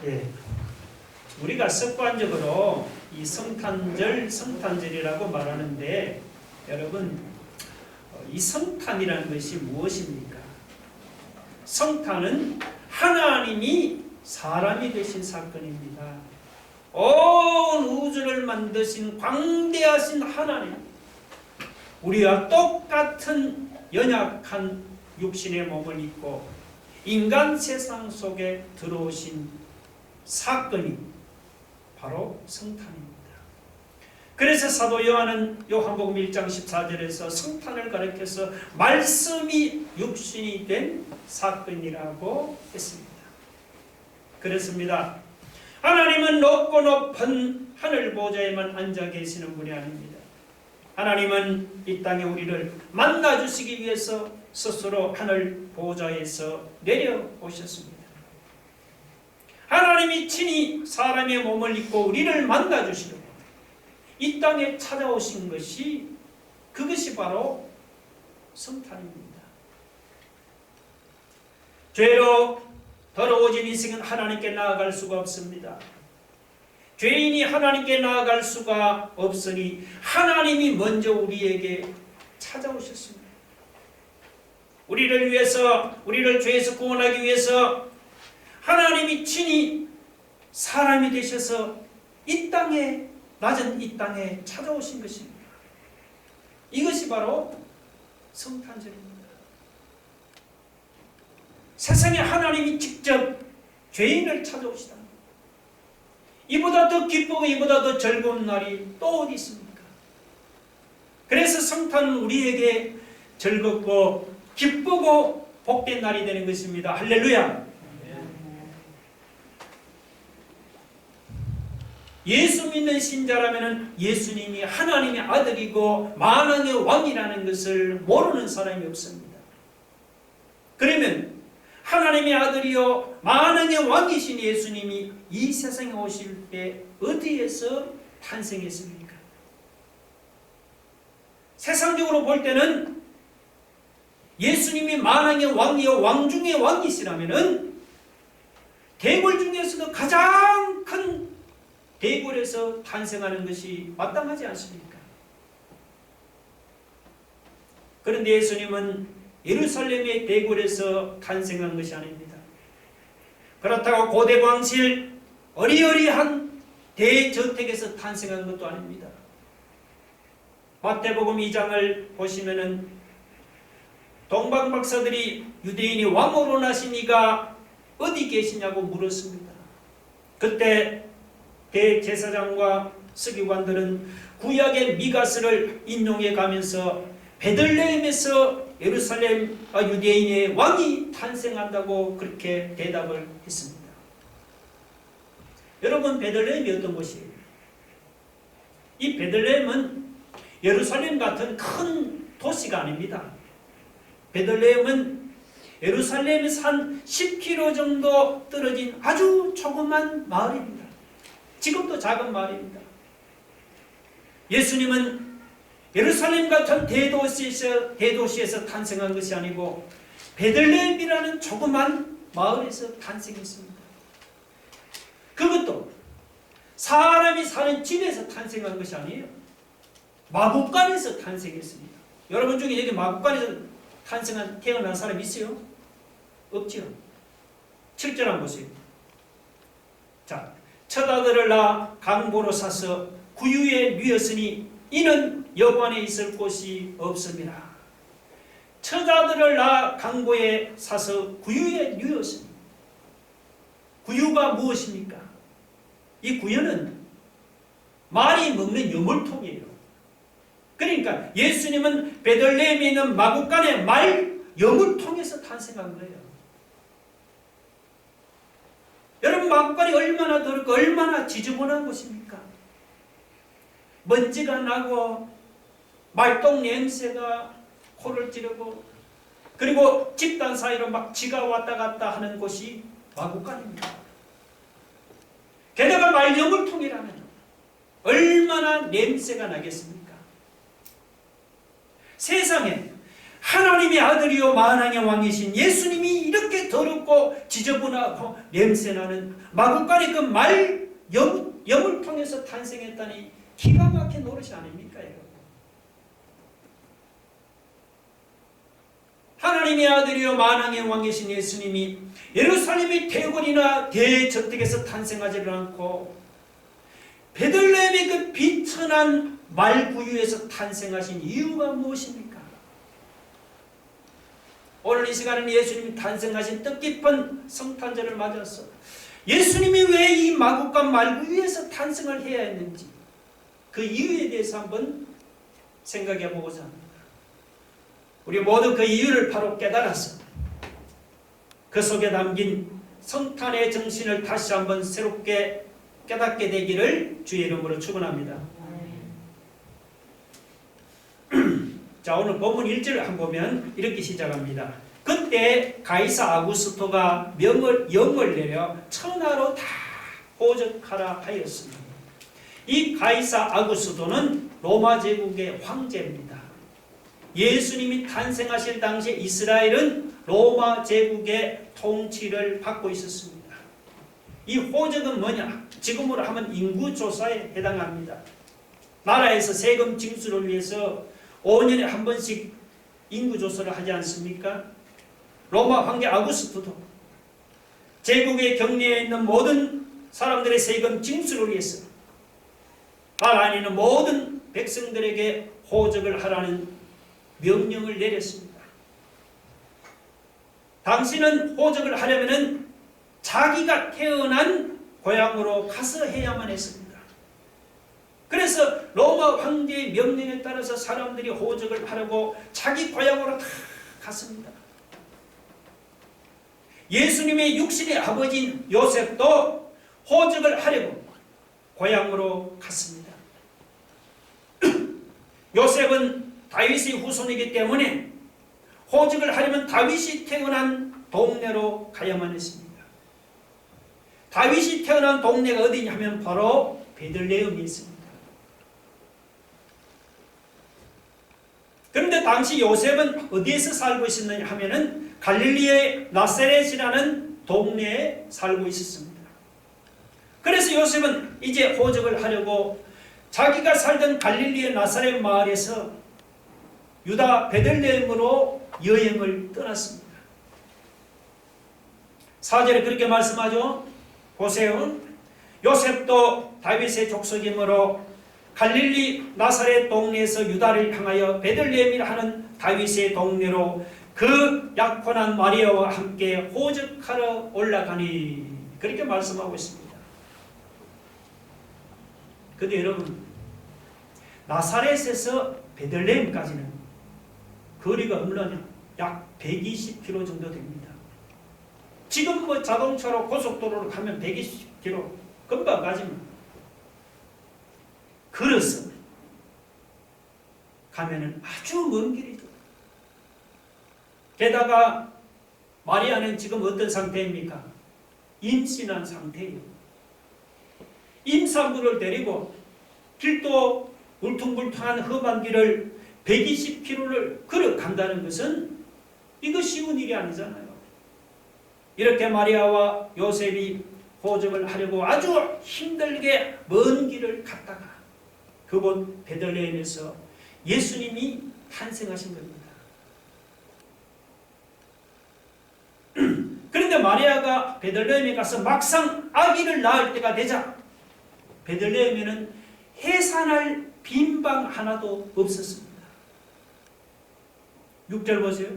예. 우리가 습관적으로 이 성탄절이라고 말하는데 여러분 이 성탄이라는 것이 무엇입니까? 성탄은 하나님이 사람이 되신 사건입니다. 온 우주를 만드신 광대하신 하나님, 우리와 똑같은 연약한 육신의 몸을 입고 인간 세상 속에 들어오신 사건이 바로 성탄입니다. 그래서 사도 요한은 요한복음 1장 14절에서 성탄을 가리켜서 말씀이 육신이 된 사건이라고 했습니다. 그렇습니다. 하나님은 높고 높은 하늘 보좌에만 앉아 계시는 분이 아닙니다. 하나님은 이 땅에 우리를 만나주시기 위해서 스스로 하늘 보좌에서 내려오셨습니다. 하나님이 친히 사람의 몸을 입고 우리를 만나주시려고 이 땅에 찾아오신 것이 그것이 바로 성탄입니다. 죄로 더러워진 인생은 하나님께 나아갈 수가 없습니다. 죄인이 하나님께 나아갈 수가 없으니 하나님이 먼저 우리에게 찾아오셨습니다. 우리를 위해서, 우리를 죄에서 구원하기 위해서 하나님이 친히 사람이 되셔서 이 땅에, 낮은 이 땅에 찾아오신 것입니다. 이것이 바로 성탄절입니다. 세상에 하나님이 직접 죄인을 찾아오시다. 이보다 더 기쁘고 이보다 더 즐거운 날이 또 어디 있습니까? 그래서 성탄은 우리에게 즐겁고 기쁘고 복된 날이 되는 것입니다. 할렐루야! 예수 믿는 신자라면 예수님이 하나님의 아들이고 만왕의 왕이라는 것을 모르는 사람이 없습니다. 그러면 하나님의 아들이요 만왕의 왕이신 예수님이 이 세상에 오실 때 어디에서 탄생했습니까? 세상적으로 볼 때는 예수님이 만왕의 왕이요 왕 중의 왕이시라면은 대궐 중에서도 가장 큰 대궐에서 탄생하는 것이 마땅하지 않습니까? 그런데 예수님은 예루살렘의 대궐에서 탄생한 것이 아닙니다. 그렇다고 고대 왕실 어리어리한 대저택에서 탄생한 것도 아닙니다. 마태복음 2장을 보시면은 동방 박사들이 유대인이 왕으로 나신 이가 어디 계시냐고 물었습니다. 그때 대제사장과 서기관들은 구약의 미가스를 인용해 가면서 베들레헴에서 예루살렘 유대인의 왕이 탄생한다고 그렇게 대답을 했습니다. 여러분, 베들레헴이 어떤 곳이에요? 이 베들레헴은 예루살렘 같은 큰 도시가 아닙니다. 베들레헴은 예루살렘에서 한 10km 정도 떨어진 아주 조그만 마을입니다. 지금도 작은 마을입니다. 예수님은 예루살렘 같은 대도시에서 탄생한 것이 아니고 베들레헴이라는 조그만 마을에서 탄생했습니다. 그것도 사람이 사는 집에서 탄생한 것이 아니에요. 마구간에서 탄생했습니다. 여러분 중에 여기 마구간에서 태어난 사람 있어요? 없죠. 7절 한번 보세요. 자, 첫 아들을 낳아 강보로 사서 구유에 누였으니 이는 여관에 있을 곳이 없습니다. 첫 아들을 낳아 강보에 사서 구유에 누였으니, 구유가 무엇입니까? 이 구유는 말이 먹는 유물통이에요. 그러니까 예수님은 베들레헴에 있는 마구간의 말 유물통에서 탄생한 거예요. 여러분, 마구간이 얼마나 더럽고 얼마나 지저분한 곳입니까? 먼지가 나고 말똥 냄새가 코를 찌르고, 그리고 집단 사이로 막 쥐가 왔다 갔다 하는 곳이 마구간입니다. 게다가 말여물통이라면 얼마나 냄새가 나겠습니까? 세상에 하나님의 아들이요 만왕의 왕이신 예수님이 이렇게 더럽고 지저분하고 냄새나는 마구간의 그 염을 통해서 탄생했다니 기가 막힌 노릇이 아닙니까, 여러분? 하나님의 아들이요 만왕의 왕이신 예수님이 예루살렘의 대궐이나 대저택에서 탄생하지를 않고 베들레헴의 그 비천한 말구유에서 탄생하신 이유가 무엇입니까? 오늘 이 시간에는 예수님이 탄생하신 뜻깊은 성탄절을 맞아서 예수님이 왜 이 마구간 말구유에서 탄생을 해야 했는지 그 이유에 대해서 한번 생각해 보고자 합니다. 우리 모두 그 이유를 바로 깨달아서 그 속에 담긴 성탄의 정신을 다시 한번 새롭게 깨닫게 되기를 주의 이름으로 축원합니다. 자, 오늘 본문 1절을 한번 보면 이렇게 시작합니다. 그때 가이사 아구스토가 영을 내려 천하로 다 호적하라 하였습니다. 이 가이사 아구스토는 로마 제국의 황제입니다. 예수님이 탄생하실 당시에 이스라엘은 로마 제국의 통치를 받고 있었습니다. 이 호적은 뭐냐? 지금으로 하면 인구조사에 해당합니다. 나라에서 세금 징수를 위해서 5년에 한 번씩 인구조사를 하지 않습니까? 로마 황제 아구스토도 제국의 경내에 있는 모든 사람들의 세금 징수를 위해서 나라 안에 있는 모든 백성들에게 호적을 하라는 명령을 내렸습니다. 당신은 호적을 하려면 자기가 태어난 고향으로 가서 해야만 했습니다. 그래서 로마 황제의 명령에 따라서 사람들이 호적을 하려고 자기 고향으로 다 갔습니다. 예수님의 육신의 아버지인 요셉도 호적을 하려고 고향으로 갔습니다. 요셉은 다윗의 후손이기 때문에 호적을 하려면 다윗이 태어난 동네로 가야만 했습니다. 다윗이 태어난 동네가 어디냐 하면 바로 베들레헴이 있습니다. 그런데 당시 요셉은 어디에서 살고 있었느냐 하면은 갈릴리의 나사렛이라는 동네에 살고 있었습니다. 그래서 요셉은 이제 호적을 하려고 자기가 살던 갈릴리의 나사렛 마을에서 유다 베들레헴으로 여행을 떠났습니다. 4절에 그렇게 말씀하죠. 보세요. 요셉도 다윗의 족속이므로 갈릴리 나사렛 동네에서 유다를 향하여 베들레헴이라 하는 다윗의 동네로 그 약혼한 마리아와 함께 호적하러 올라가니 그렇게 말씀하고 있습니다. 근데 여러분, 나사렛에서 베들레헴까지는 거리가 얼마냐? 약 120km 정도 됩니다. 지금 뭐 자동차로 고속도로로 가면 120km 금방 가지만 걸어서 가면은 아주 먼 길이죠. 게다가 마리아는 지금 어떤 상태입니까? 임신한 상태예요. 임산부를 데리고 길도 울퉁불퉁한 험한 길을 120km를 걸어간다는 것은 이거 쉬운 일이 아니잖아요. 이렇게 마리아와 요셉이 호적을 하려고 아주 힘들게 먼 길을 갔다가 그곳 베들레헴에서 예수님이 탄생하신 겁니다. 그런데 마리아가 베들레헴에 가서 막상 아기를 낳을 때가 되자 베들레헴에는 해산할 빈방 하나도 없었습니다. 6절 보세요.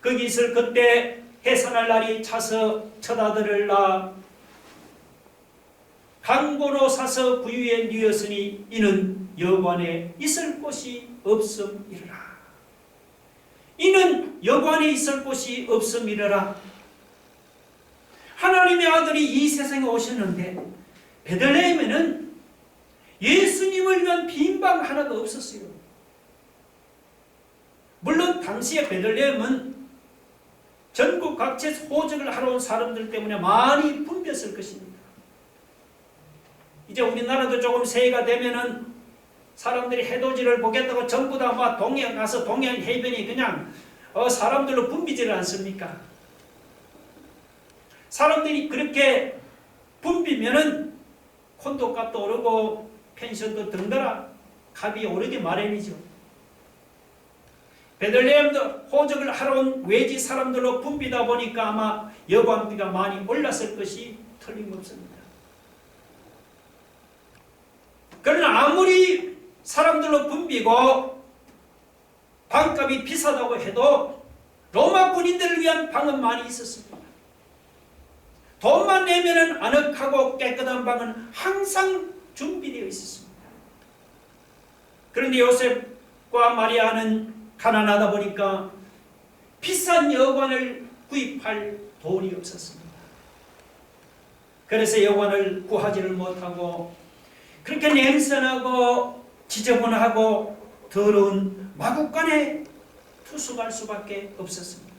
거기 있을 그때 해산할 날이 차서 첫 아들을 낳아 강고로 사서 부유에 누였으니 이는 여관에 있을 곳이 없음이라. 이는 여관에 있을 곳이 없음이라. 하나님의 아들이 이 세상에 오셨는데 베들레헴에는 예수님을 위한 빈방 하나도 없었어요. 물론 당시에 베들레헴은 전국 각지에서 호적을 하러 온 사람들 때문에 많이 붐볐을 것입니다. 이제 우리나라도 조금 새해가 되면은 사람들이 해돋이를 보겠다고 전부 다 막 동해 가서 동해안 해변이 그냥 사람들로 붐비지를 않습니까? 사람들이 그렇게 붐비면은 콘도 값도 오르고 펜션도 등달아 값이 오르기 마련이죠. 베들레헴도 호적을 하러 온 외지 사람들로 붐비다 보니까 아마 여관비가 많이 올랐을 것이 틀림없습니다. 그러나 아무리 사람들로 붐비고 방값이 비싸다고 해도 로마 군인들을 위한 방은 많이 있었습니다. 돈만 내면은 아늑하고 깨끗한 방은 항상 준비되어 있었습니다. 그런데 요셉과 마리아는 가난하다 보니까 비싼 여관을 구입할 돈이 없었습니다. 그래서 여관을 구하지를 못하고 그렇게 냄새나고 지저분하고 더러운 마구간에 투숙할 수밖에 없었습니다.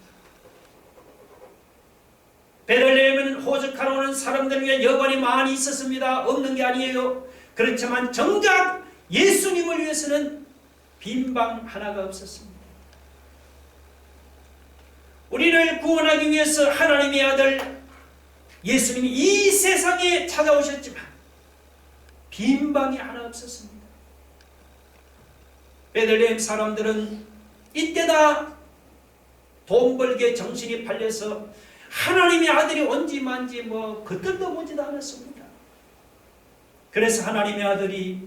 베들레헴은 호적하러 오는 사람들을 위해 여관이 많이 있었습니다. 없는 게 아니에요. 그렇지만 정작 예수님을 위해서는 빈 방 하나가 없었습니다. 우리를 구원하기 위해서 하나님의 아들 예수님이 이 세상에 찾아오셨지만 빈 방이 하나 없었습니다. 베들레헴 사람들은 이때다 돈 벌기에 정신이 팔려서 하나님의 아들이 온지 만지 그들도 보지도 않았습니다. 그래서 하나님의 아들이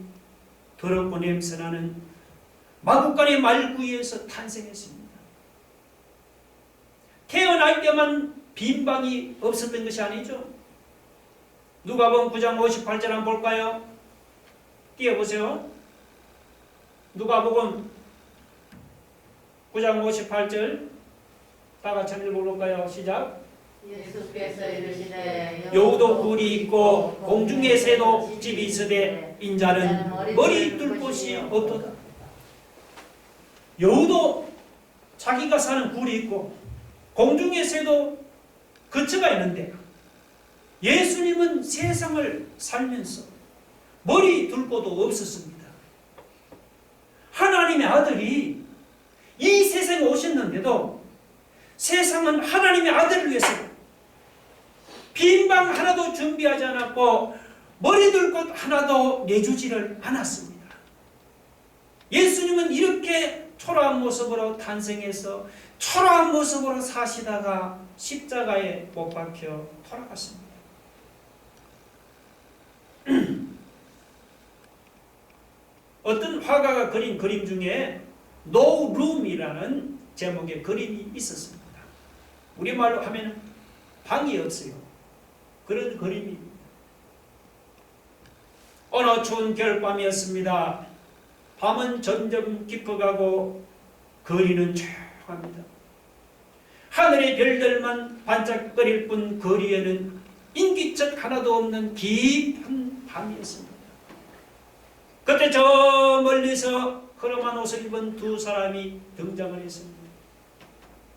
더럽고 냄새나는 마구간의 말구이에서 탄생했습니다. 태어날 때만 빈 방이 없었던 것이 아니죠. 누가복음 9장 58절 한번 볼까요? 띄워보세요. 누가복음 9장 58절 다 같이 읽어볼까요? 시작. 예수께서 이르시되 여우도 굴이 있고 공중의 새도 집이 있으되 인자는 머리 둘 곳이 없도다. 여우도 자기가 사는 굴이 있고 공중의 새도 거처가 있는데 예수님은 세상을 살면서 머리 둘 곳도 없었습니다. 하나님의 아들이 이 세상에 오셨는데도 세상은 하나님의 아들을 위해서 빈 방 하나도 준비하지 않았고 머리 둘 곳 하나도 내주지를 않았습니다. 예수님은 이렇게 초라한 모습으로 탄생해서 초라한 모습으로 사시다가 십자가에 못 박혀 돌아갔습니다. 어떤 화가가 그린 그림 중에 No Room이라는 제목의 그림이 있었습니다. 우리말로 하면 방이 없어요. 그런 그림입니다. 어느 추운 겨울밤이었습니다. 밤은 점점 깊어가고 거리는 조용합니다. 하늘의 별들만 반짝거릴 뿐 거리에는 인기척 하나도 없는 깊은 밤이었습니다. 그때 저 멀리서 허름한 옷을 입은 두 사람이 등장을 했습니다.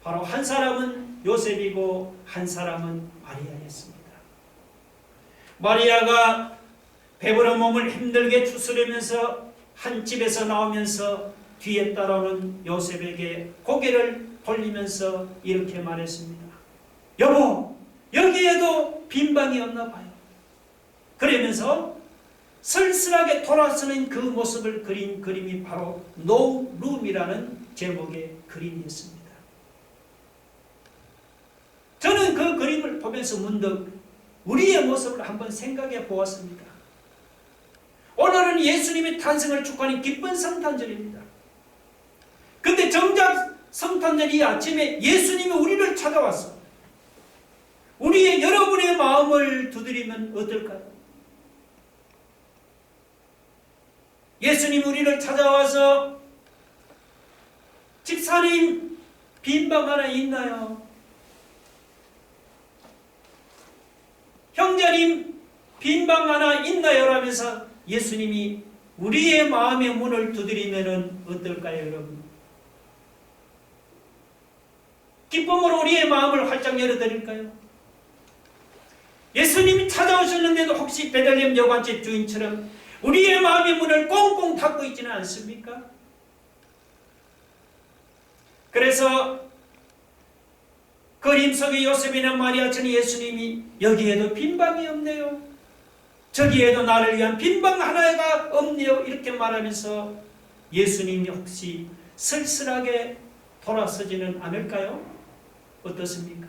바로 한 사람은 요셉이고 한 사람은 마리아였습니다. 마리아가 배부른 몸을 힘들게 추스르면서 한 집에서 나오면서 뒤에 따라오는 요셉에게 고개를 돌리면서 이렇게 말했습니다. 여보, 여기에도 빈 방이 없나 봐요. 그러면서 쓸쓸하게 돌아서는 그 모습을 그린 그림이 바로 No Room이라는 제목의 그림이었습니다. 저는 그 그림을 보면서 문득 우리의 모습을 한번 생각해 보았습니다. 오늘은 예수님의 탄생을 축하하는 기쁜 성탄절입니다. 근데 정작 성탄절 이 아침에 예수님이 우리를 찾아왔어. 우리의 여러분의 마음을 두드리면 어떨까요? 예수님 우리를 찾아와서 집사님 빈방 하나 있나요? 형제님 빈방 하나 있나요? 라면서 예수님이 우리의 마음의 문을 두드리면 어떨까요, 여러분? 기쁨으로 우리의 마음을 활짝 열어드릴까요? 예수님이 찾아오셨는데도 혹시 베들레헴 여관집 주인처럼 우리의 마음의 문을 꽁꽁 닫고 있지는 않습니까? 그래서 그림 속의 요셉이나 마리아처럼 예수님이 여기에도 빈방이 없네요. 저기에도 나를 위한 빈방 하나가 없네요. 이렇게 말하면서 예수님이 혹시 쓸쓸하게 돌아서지는 않을까요? 어떻습니까?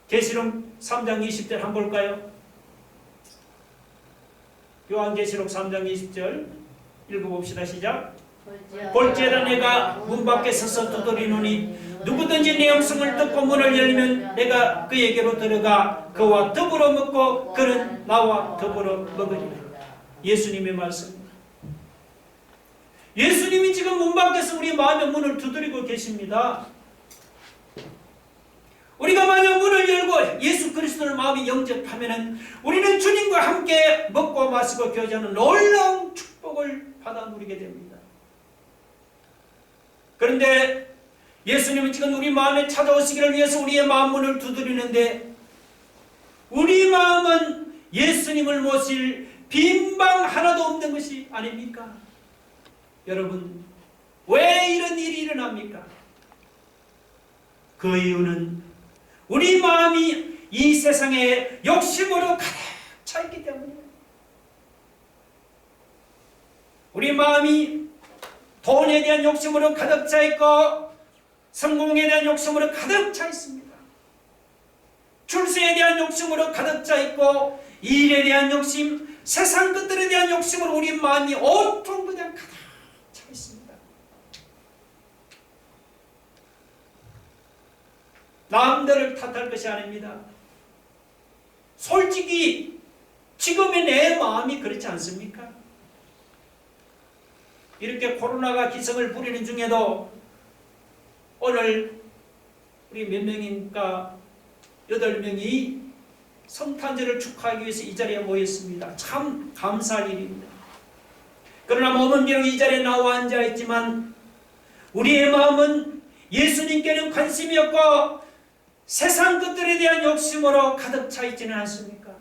계시록 3장 20절 한번 볼까요? 요한계시록 3장 20절 읽어봅시다. 시작. 볼지어다 내가 문 밖에 서서 두드리노니 누구든지 내 음성을 듣고 문을 열면 내가 그에게로 들어가 그와 더불어 먹고 그는 나와 더불어 먹으리라. 예수님의 말씀입니다. 예수님이 지금 문 밖에서 우리 마음의 문을 두드리고 계십니다. 우리가 만약 문을 열고 예수 그리스도를 마음에 영접하면 우리는 주님과 함께 먹고 마시고 교제하는 놀라운 축복을 받아 누리게 됩니다. 그런데 예수님은 지금 우리 마음에 찾아오시기를 위해서 우리의 마음 문을 두드리는데 우리 마음은 예수님을 모실 빈방 하나도 없는 것이 아닙니까? 여러분, 왜 이런 일이 일어납니까? 그 이유는 우리 마음이 이 세상에 욕심으로 가득 차 있기 때문입니다. 우리 마음이 돈에 대한 욕심으로 가득 차 있고 성공에 대한 욕심으로 가득 차 있습니다. 출세에 대한 욕심으로 가득 차 있고 일에 대한 욕심, 세상 것들에 대한 욕심으로 우리 마음이 온통 그냥 가득 차 있습니다. 남들을 탓할 것이 아닙니다. 솔직히 지금의 내 마음이 그렇지 않습니까? 이렇게 코로나가 기승을 부리는 중에도 오늘 우리 몇 명입니까? 8명이 성탄절을 축하하기 위해서 이 자리에 모였습니다. 참 감사할 일입니다. 그러나 몸은 비록 이 자리에 나와 앉아있지만 우리의 마음은 예수님께는 관심이 없고 세상 것들에 대한 욕심으로 가득 차 있지는 않습니까?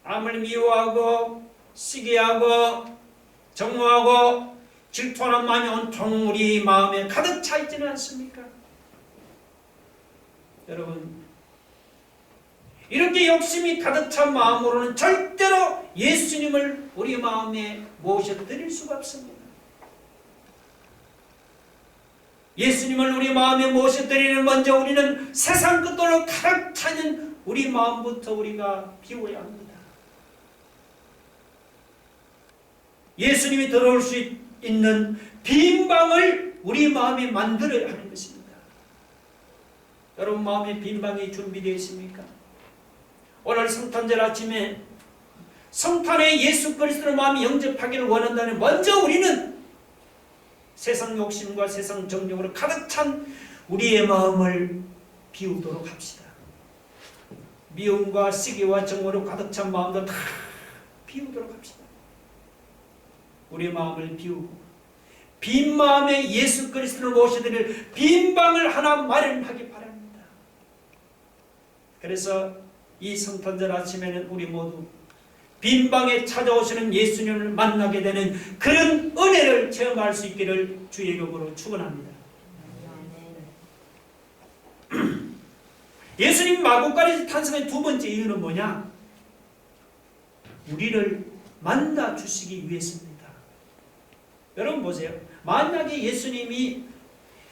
남을 미워하고 시기하고 정오하고 질투하는 마음이 온통 우리 마음에 가득 차 있지는 않습니까? 여러분, 이렇게 욕심이 가득 찬 마음으로는 절대로 예수님을 우리 마음에 모셔드릴 수가 없습니다. 예수님을 우리 마음에 모셔드리는 먼저 우리는 세상 것들로 가득 차는 우리 마음부터 우리가 비워야 합니다. 예수님이 들어올 수 있는 빈 방을 우리 마음에 만들어야 하는 것입니다. 여러분 마음에 빈 방이 준비되어 있습니까? 오늘 성탄절 아침에 성탄에 예수 그리스도를 마음에 영접하기를 원한다면 먼저 우리는 세상 욕심과 세상 정욕으로 가득 찬 우리의 마음을 비우도록 합시다. 미움과 시기와 정오로 가득 찬 마음도 다 비우도록 합시다. 우리의 마음을 비우고 빈 마음에 예수 그리스도를 모셔드릴 빈 방을 하나 마련하기 바랍니다. 그래서 이 성탄절 아침에는 우리 모두 빈 방에 찾아오시는 예수님을 만나게 되는 그런 은혜를 체험할 수 있기를 주의 이름으로 축원합니다. 예수님 마구간에서 탄생한 두 번째 이유는 뭐냐? 우리를 만나 주시기 위해서입니다. 여러분 보세요. 만약에 예수님이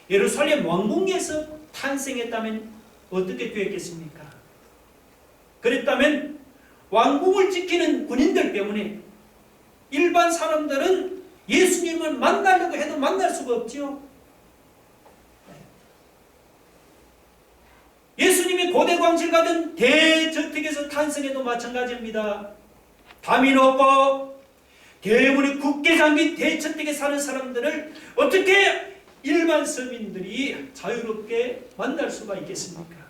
예루살렘 왕궁에서 탄생했다면 어떻게 되었겠습니까? 그랬다면 왕궁을 지키는 군인들 때문에 일반 사람들은 예수님을 만나려고 해도 만날 수가 없지요. 예수님이 고대 광실 가던 대저택에서 탄생해도 마찬가지입니다. 담이 높고 대문이 굳게 잠긴 대저택에 사는 사람들을 어떻게 일반 서민들이 자유롭게 만날 수가 있겠습니까?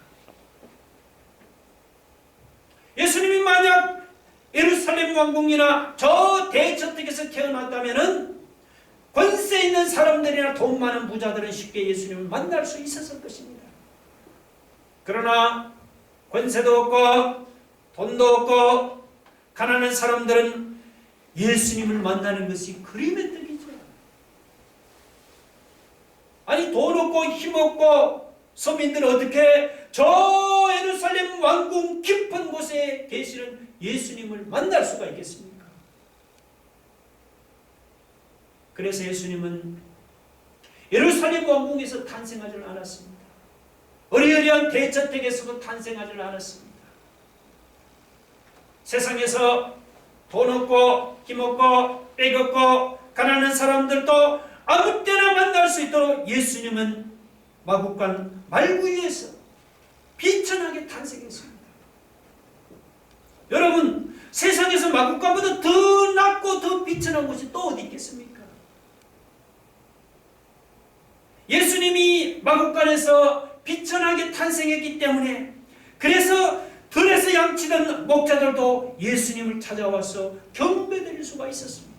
예수님이 만약 예루살렘 왕궁이나 저 대저택에서 태어났다면 권세 있는 사람들이나 돈 많은 부자들은 쉽게 예수님을 만날 수 있었을 것입니다. 그러나 권세도 없고 돈도 없고 가난한 사람들은 예수님을 만나는 것이 그림의 떡이죠. 아니 돈 없고 힘 없고 서민들 어떻게 저 예루살렘 왕궁 깊은 곳에 계시는 예수님을 만날 수가 있겠습니까? 그래서 예수님은 예루살렘 왕궁에서 탄생하지 않았습니다. 어리어리한 대저택에서도 탄생하지 않았습니다. 세상에서 돈 없고 힘 없고 빽 없고 가난한 사람들도 아무 때나 만날 수 있도록 예수님은 마국간 말구 위에서 비천하게 탄생했습니다. 여러분, 세상에서 마국간보다 더 낮고 더 비천한 곳이 또 어디 있겠습니까? 예수님이 마국간에서 비천하게 탄생했기 때문에, 그래서 들에서 양치던 목자들도 예수님을 찾아와서 경배드릴 수가 있었습니다.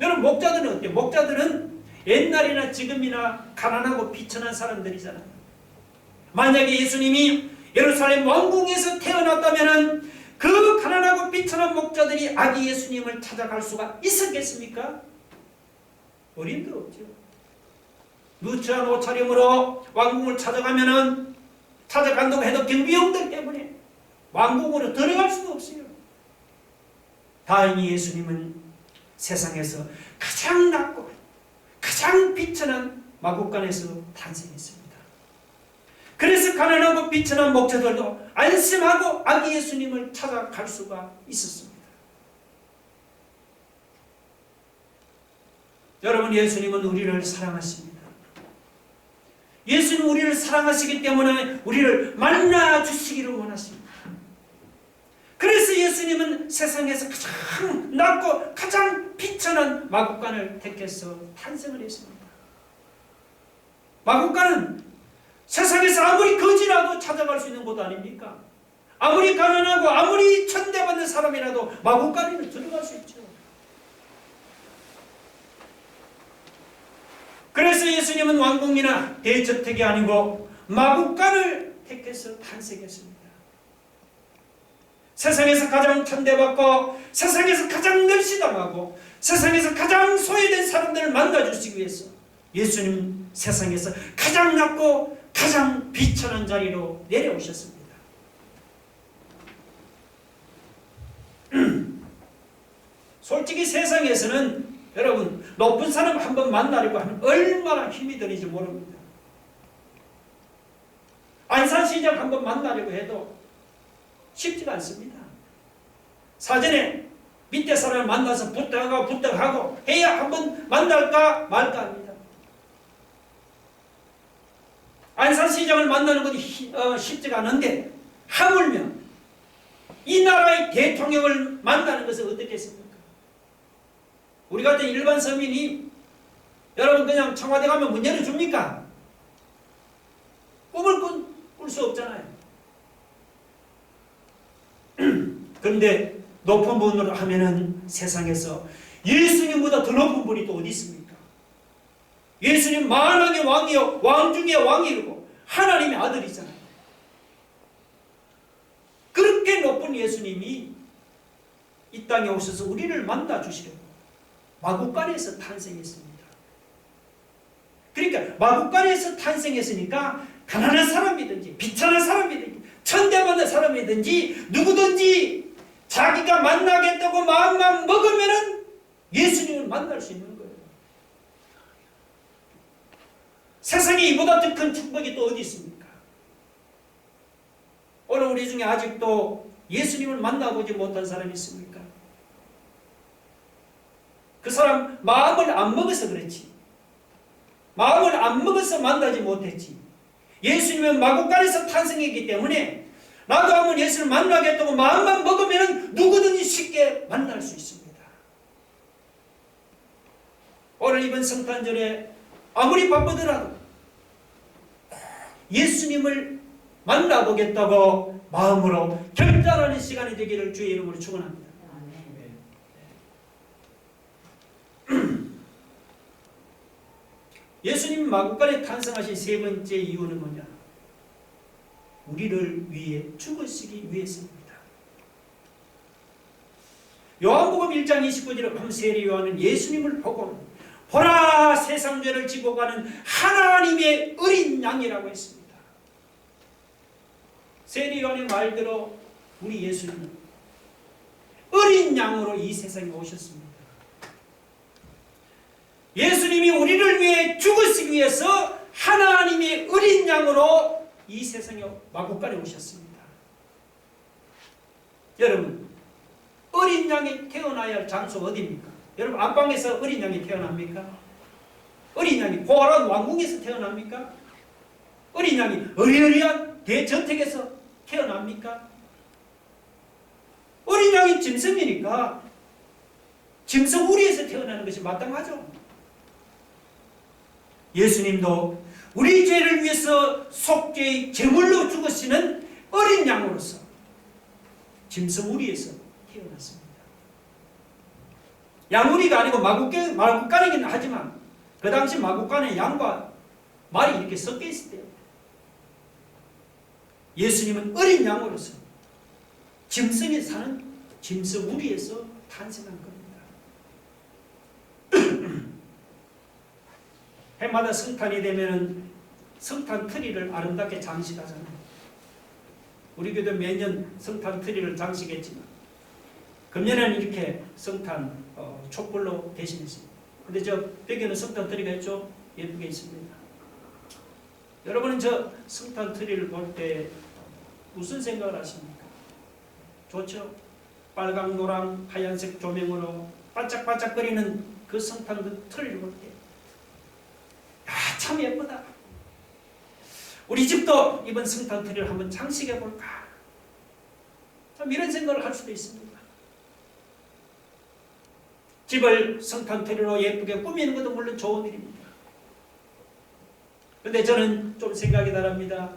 여러분, 목자들은 어때요? 목자들은 옛날이나 지금이나 가난하고 비천한 사람들이잖아요. 만약에 예수님이 예루살렘 왕궁에서 태어났다면 그 가난하고 비천한 목자들이 아기 예수님을 찾아갈 수가 있었겠습니까? 어림도 없죠. 누추한 옷차림으로 왕궁을 찾아간다고 해도 경비용들 때문에 왕궁으로 들어갈 수가 없어요. 다행히 예수님은 세상에서 가장 낮고 가장 비천한 마국간에서 탄생했습니다. 그래서 가난하고 비천한 목자들도 안심하고 아기 예수님을 찾아갈 수가 있었습니다. 여러분, 예수님은 우리를 사랑하십니다. 예수는 우리를 사랑하시기 때문에 우리를 만나 주시기를 원하십니다. 그래서 예수님은 세상에서 가장 낮고 가장 비천한 마국간을 택해서 탄생을 했습니다. 마국간은 세상에서 아무리 거지라도 찾아갈 수 있는 곳 아닙니까? 아무리 가난하고 아무리 천대받는 사람이라도 마국간에는 들어갈 수 있죠. 그래서 예수님은 왕궁이나 대저택이 아니고 마국간을 택해서 탄생했습니다. 세상에서 가장 천대받고 세상에서 가장 멸시당하고 세상에서 가장 소외된 사람들을 만나주시기 위해서 예수님은 세상에서 가장 낮고 가장 비천한 자리로 내려오셨습니다. 솔직히 세상에서는 여러분, 높은 사람 한번 만나려고 하면 얼마나 힘이 드는지 모릅니다. 안산시장 한번 만나려고 해도 쉽지가 않습니다. 사전에 밑에 사람을 만나서 부탁하고 해야 한번 만날까 말까 합니다. 안산시장을 만나는 것이 쉽지가 않은데 하물며 이 나라의 대통령을 만나는 것은 어떻겠습니까? 우리 같은 일반 서민이 여러분 그냥 청와대 가면 문 열어줍니까? 꿈을 꿀 수 없잖아요. 그런데 높은 분으로 하면은 세상에서 예수님보다 더 높은 분이 또 어디 있습니까? 예수님 만왕의 왕이요 왕 중의 왕이고 하나님의 아들이잖아요. 그렇게 높은 예수님이 이 땅에 오셔서 우리를 만나 주시려고 마국간에서 탄생했습니다. 그러니까 마국간에서 탄생했으니까 가난한 사람이든지 비천한 사람이든지 천대받는 사람이든지 누구든지 자기가 만나겠다고 마음만 먹으면은 예수님을 만날 수 있는 거예요. 세상에 이보다 더 큰 축복이 또 어디 있습니까? 오늘 우리 중에 아직도 예수님을 만나보지 못한 사람이 있습니까? 그 사람 마음을 안 먹어서 그렇지. 마음을 안 먹어서 만나지 못했지. 예수님은 마국간에서 탄생했기 때문에 나도 한번 예수를 만나겠다고 마음만 먹으면 누구든지 쉽게 만날 수 있습니다. 오늘 이번 성탄절에 아무리 바쁘더라도 예수님을 만나보겠다고 마음으로 결단하는 시간이 되기를 주의 이름으로 축원합니다. 예수님 마국간에 탄생하신 세 번째 이유는 뭐냐? 우리를 위해 죽으시기 위해서입니다. 요한복음 1장 29절에 보면 세례 요한은 예수님을 보고 보라 세상 죄를 지고 가는 하나님의 어린 양이라고 했습니다. 세례 요한의 말대로 우리 예수님은 어린 양으로 이 세상에 오셨습니다. 예수님이 우리를 위해 죽으시기 위해서 하나님의 어린 양으로 이 세상에 마구간에 오셨습니다. 여러분, 어린 양이 태어나야 할 장소 어디입니까? 여러분, 안방에서 어린 양이 태어납니까? 어린 양이 고아란 왕궁에서 태어납니까? 어린 양이 어리어리한 대저택에서 태어납니까? 어린 양이 짐승이니까 짐승 우리에서 태어나는 것이 마땅하죠. 예수님도 우리 죄를 위해서 속죄의 제물로 죽으시는 어린 양으로서 짐승 우리에서 태어났습니다. 양우리가 아니고 마구간이긴 하지만 그 당시 마구간에 양과 말이 이렇게 섞여 있을 때요. 예수님은 어린 양으로서 짐승에 사는 짐승 우리에서 탄생한 겁니다. 해마다 성탄이 되면 성탄 트리를 아름답게 장식하잖아요. 우리 교도 매년 성탄 트리를 장식했지만 금년에는 이렇게 성탄 촛불로 대신했습니다. 근데 저 벽에는 성탄 트리가 있죠? 예쁘게 있습니다. 여러분은 저 성탄 트리를 볼 때 무슨 생각을 하십니까? 좋죠? 빨강, 노랑, 하얀색 조명으로 반짝반짝거리는 그 성탄 트리를 볼 때 참 예쁘다. 우리 집도 이번 성탄 트리를 한번 장식해 볼까? 참 이런 생각을 할 수도 있습니다. 집을 성탄 트리로 예쁘게 꾸미는 것도 물론 좋은 일입니다. 그런데 저는 좀 생각이 다릅니다.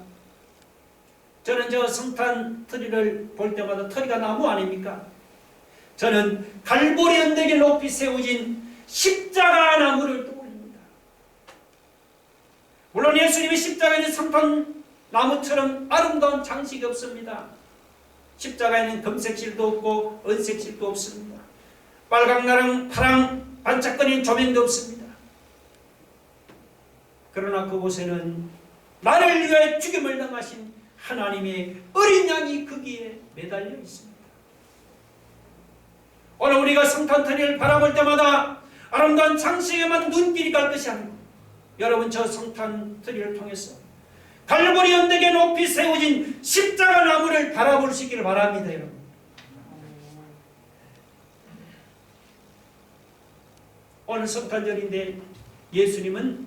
저는 저 성탄 트리를 볼 때마다 트리가 나무 아닙니까? 저는 갈보리 언덕에 높이 세워진 십자가 나무를 떠올립니다. 물론 예수님의 십자가에는 성탄 나무처럼 아름다운 장식이 없습니다. 십자가에는 금색실도 없고 은색실도 없습니다. 빨강, 나랑, 파랑 반짝거리는 조명도 없습니다. 그러나 그곳에는 나를 위하여 죽임을 당하신 하나님의 어린 양이 거기에 매달려 있습니다. 오늘 우리가 성탄트리를 바라볼 때마다 아름다운 장식에만 눈길이 갈 것이 아니고 여러분 저 성탄트리를 통해서 갈보리 언덕에 높이 세워진 십자가 나무를 바라볼 수 있기를 바랍니다. 여러분. 오늘 성탄절인데 예수님은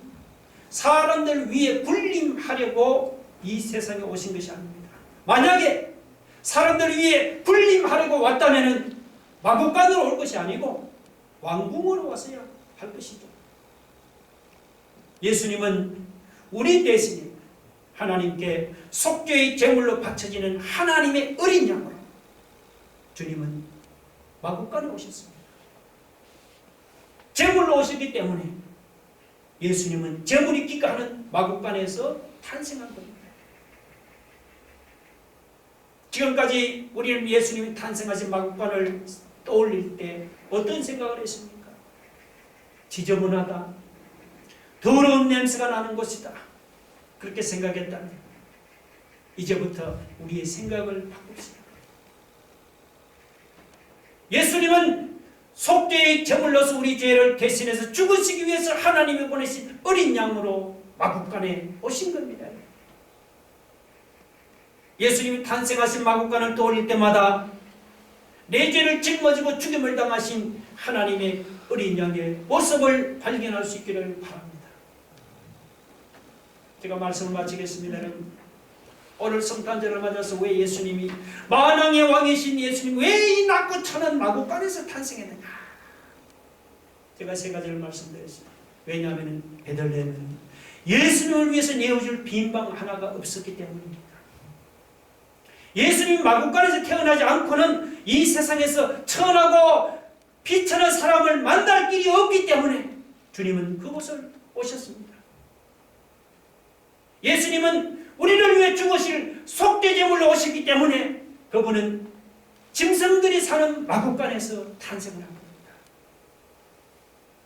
사람들 위해 군림하려고 이 세상에 오신 것이 아닙니다. 만약에 사람들 위해 군림하려고 왔다면 마구간으로 올 것이 아니고 왕궁으로 왔어야 할 것이죠. 예수님은 우리 대신에 하나님께 속죄의 제물로 바쳐지는 하나님의 어린 양으로 주님은 마구간에 오셨습니다. 제물로 오셨기 때문에 예수님은 제물이 기가하는 마구간에서 탄생한 겁니다. 지금까지 우리는 예수님이 탄생하신 마구간을 떠올릴 때 어떤 생각을 했습니까? 지저분하다. 더러운 냄새가 나는 곳이다. 그렇게 생각했다면 이제부터 우리의 생각을 바꿉시다. 예수님은 속죄의 제물로서 우리 죄를 대신해서 죽으시기 위해서 하나님이 보내신 어린 양으로 마구간에 오신 겁니다. 예수님이 탄생하신 마구간을 떠올릴 때마다 내 죄를 짊어지고 죽임을 당하신 하나님의 어린 양의 모습을 발견할 수 있기를 바랍니다. 제가 말씀을 마치겠습니다. 오늘 성탄절을 맞아서 왜 예수님이 만왕의 왕이신 예수님 왜 이 낮고 천한 마구간에서 탄생했느냐? 제가 세 가지를 말씀드렸습니다. 왜냐하면 베들레헴은 예수님을 위해서 내어줄 빈방 하나가 없었기 때문입니다. 예수님 마구간에서 태어나지 않고는 이 세상에서 천하고 비천한 사람을 만날 길이 없기 때문에 주님은 그곳을 오셨습니다. 예수님은 우리를 위해 죽으실 속죄제물로 오셨기 때문에 그분은 짐승들이 사는 마국간에서 탄생을 한 겁니다.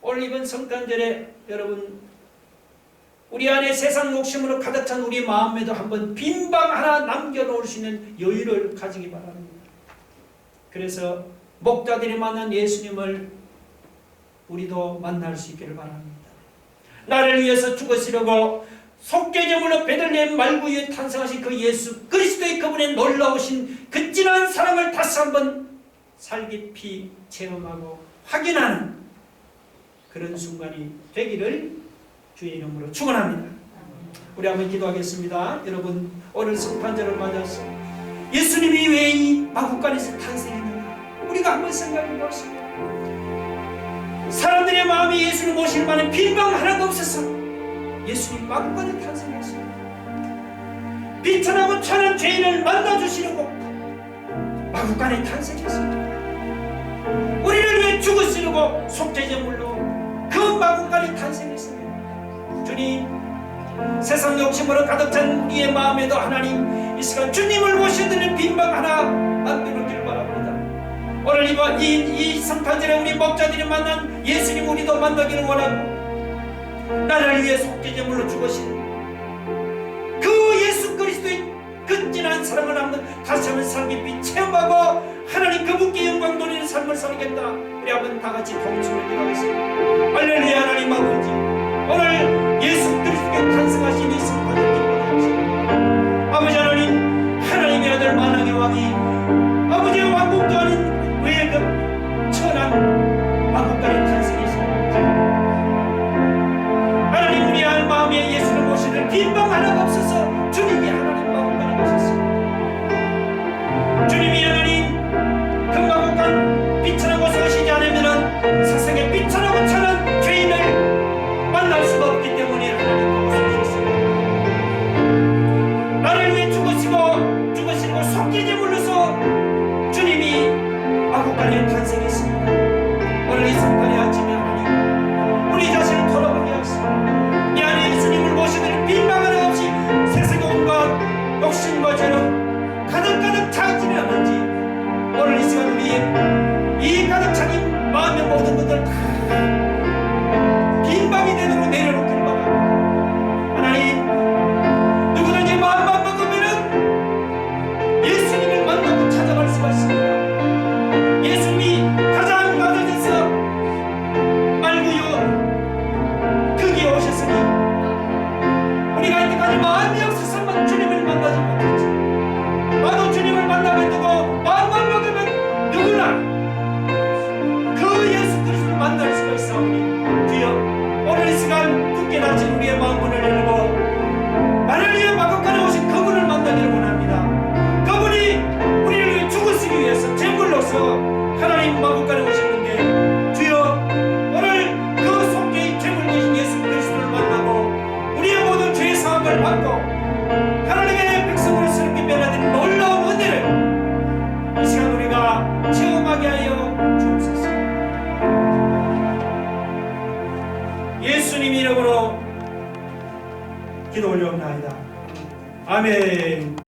오늘 이번 성탄절에 여러분 우리 안에 세상 욕심으로 가득 찬 우리 마음에도 한번 빈방 하나 남겨놓을 수 있는 여유를 가지기 바랍니다. 그래서 목자들이 만난 예수님을 우리도 만날 수 있기를 바랍니다. 나를 위해서 죽으시려고 속죄제물로 베들레헴 말구유에 탄생하신 그 예수 그리스도의 그분의 놀라우신 그 진한 사랑을 다시 한번 살깊이 체험하고 확인하는 그런 순간이 되기를 주의 이름으로 축원합니다. 우리 한번 기도하겠습니다. 여러분 오늘 성탄절을 맞아서 예수님이 왜 이 마국간에서 탄생했느냐 우리가 한번 생각해 보십시오. 사람들의 마음이 예수를 모실 만한 빈방 하나도 없어서 예수님 마국간에 탄생했습니다. 비천하고 천한 죄인을 만나주시려고 마국간에 탄생했습니다. 우리를 위해 죽으시려고 속죄제물로 그 마국간에 탄생했습니다. 주님 세상 욕심으로 가득 찬 우리의 마음에도 하나님 이 시간 주님을 모셔드리는 빈방 하나 남겨놓기를 바랍니다. 오늘 이 성탄절에 우리 목자들이 만난 예수님 우리도 만나기를 원하고 나를 위해 속죄제물로 죽으신 그 예수 그리스도의 그 진한 사랑을 한번 다시 한번 살깊이 체험하고 하나님 그분께 영광 돌리는 삶을 살겠다. 우리 한번 다 같이 동심을 기도하겠습니다. 할렐루야. 하나님 아버지 오늘 예수 그리스도께 탄생하신 이 성탄절 기뻐하십니다. 아버지 하나님 하나님의 아들 만왕의 왕이 아버지의 왕국도 아닌 왜 그 천한 마국간에 탄생했습니까? 하나님 우리 알 마음에 예수를 모시는 빈방 하나가 없어서 주님이 하나님 마국간에 가셨습니다. 주님이 하나님 그 마국간 비천하고 서시지 않으면 세상에 비천하고 천한 죄인을 만날 수가 없기 때문에 하나님 오셨습니다. 나를 위해 죽으시고 속죄제물로서 주님이 마국간에 탄생했습니다. 오늘 이 성탄의 아침에 하나님 우리 자신을 돌아보게 하시고 이 안에 예수님을 모시는 빈방 하나 없이 세상의 온갖 욕심과 죄로 가득가득 차지는 않는지 오늘 이 시간 우리의 이 가득 차긴 마음의 모든 것들 다 빈방이 되도록 내려놓기를 바랍니다. 하나님 누구든지 마음만 먹으면 예수님을 만나고 찾아갈 수가 있습니다. 예수님이 가장 낮아져서 말구유 거기에 오셨으니 우리가 이때까지 마음이 없어서만 주님을 만나지 못했지. 나도 주님을 만나게 되고 마음만 먹으면 누구나 그 예수 그리스도를 만날 수가 있사오니 주여 오늘 이 시간 굳게 닫힌 우리의 마음 문을 열고 나를 위해 마국간에 오신 그분을 만나기를 원합니다. 그분이 우리를 위해 죽으시기 위해서 제물로서 하나님 마국간에 오셨는데 주여 오늘 그 속죄의 제물 되신 예수 그리스도를 만나고 우리의 모든 죄 사함을 받고 하나님의 백성으로 새롭게 변화된 놀라운 은혜를 이 시간 우리가 체험하게 하여 주옵소서. 예수님 이름으로 기도 올려옵나이다. 아멘.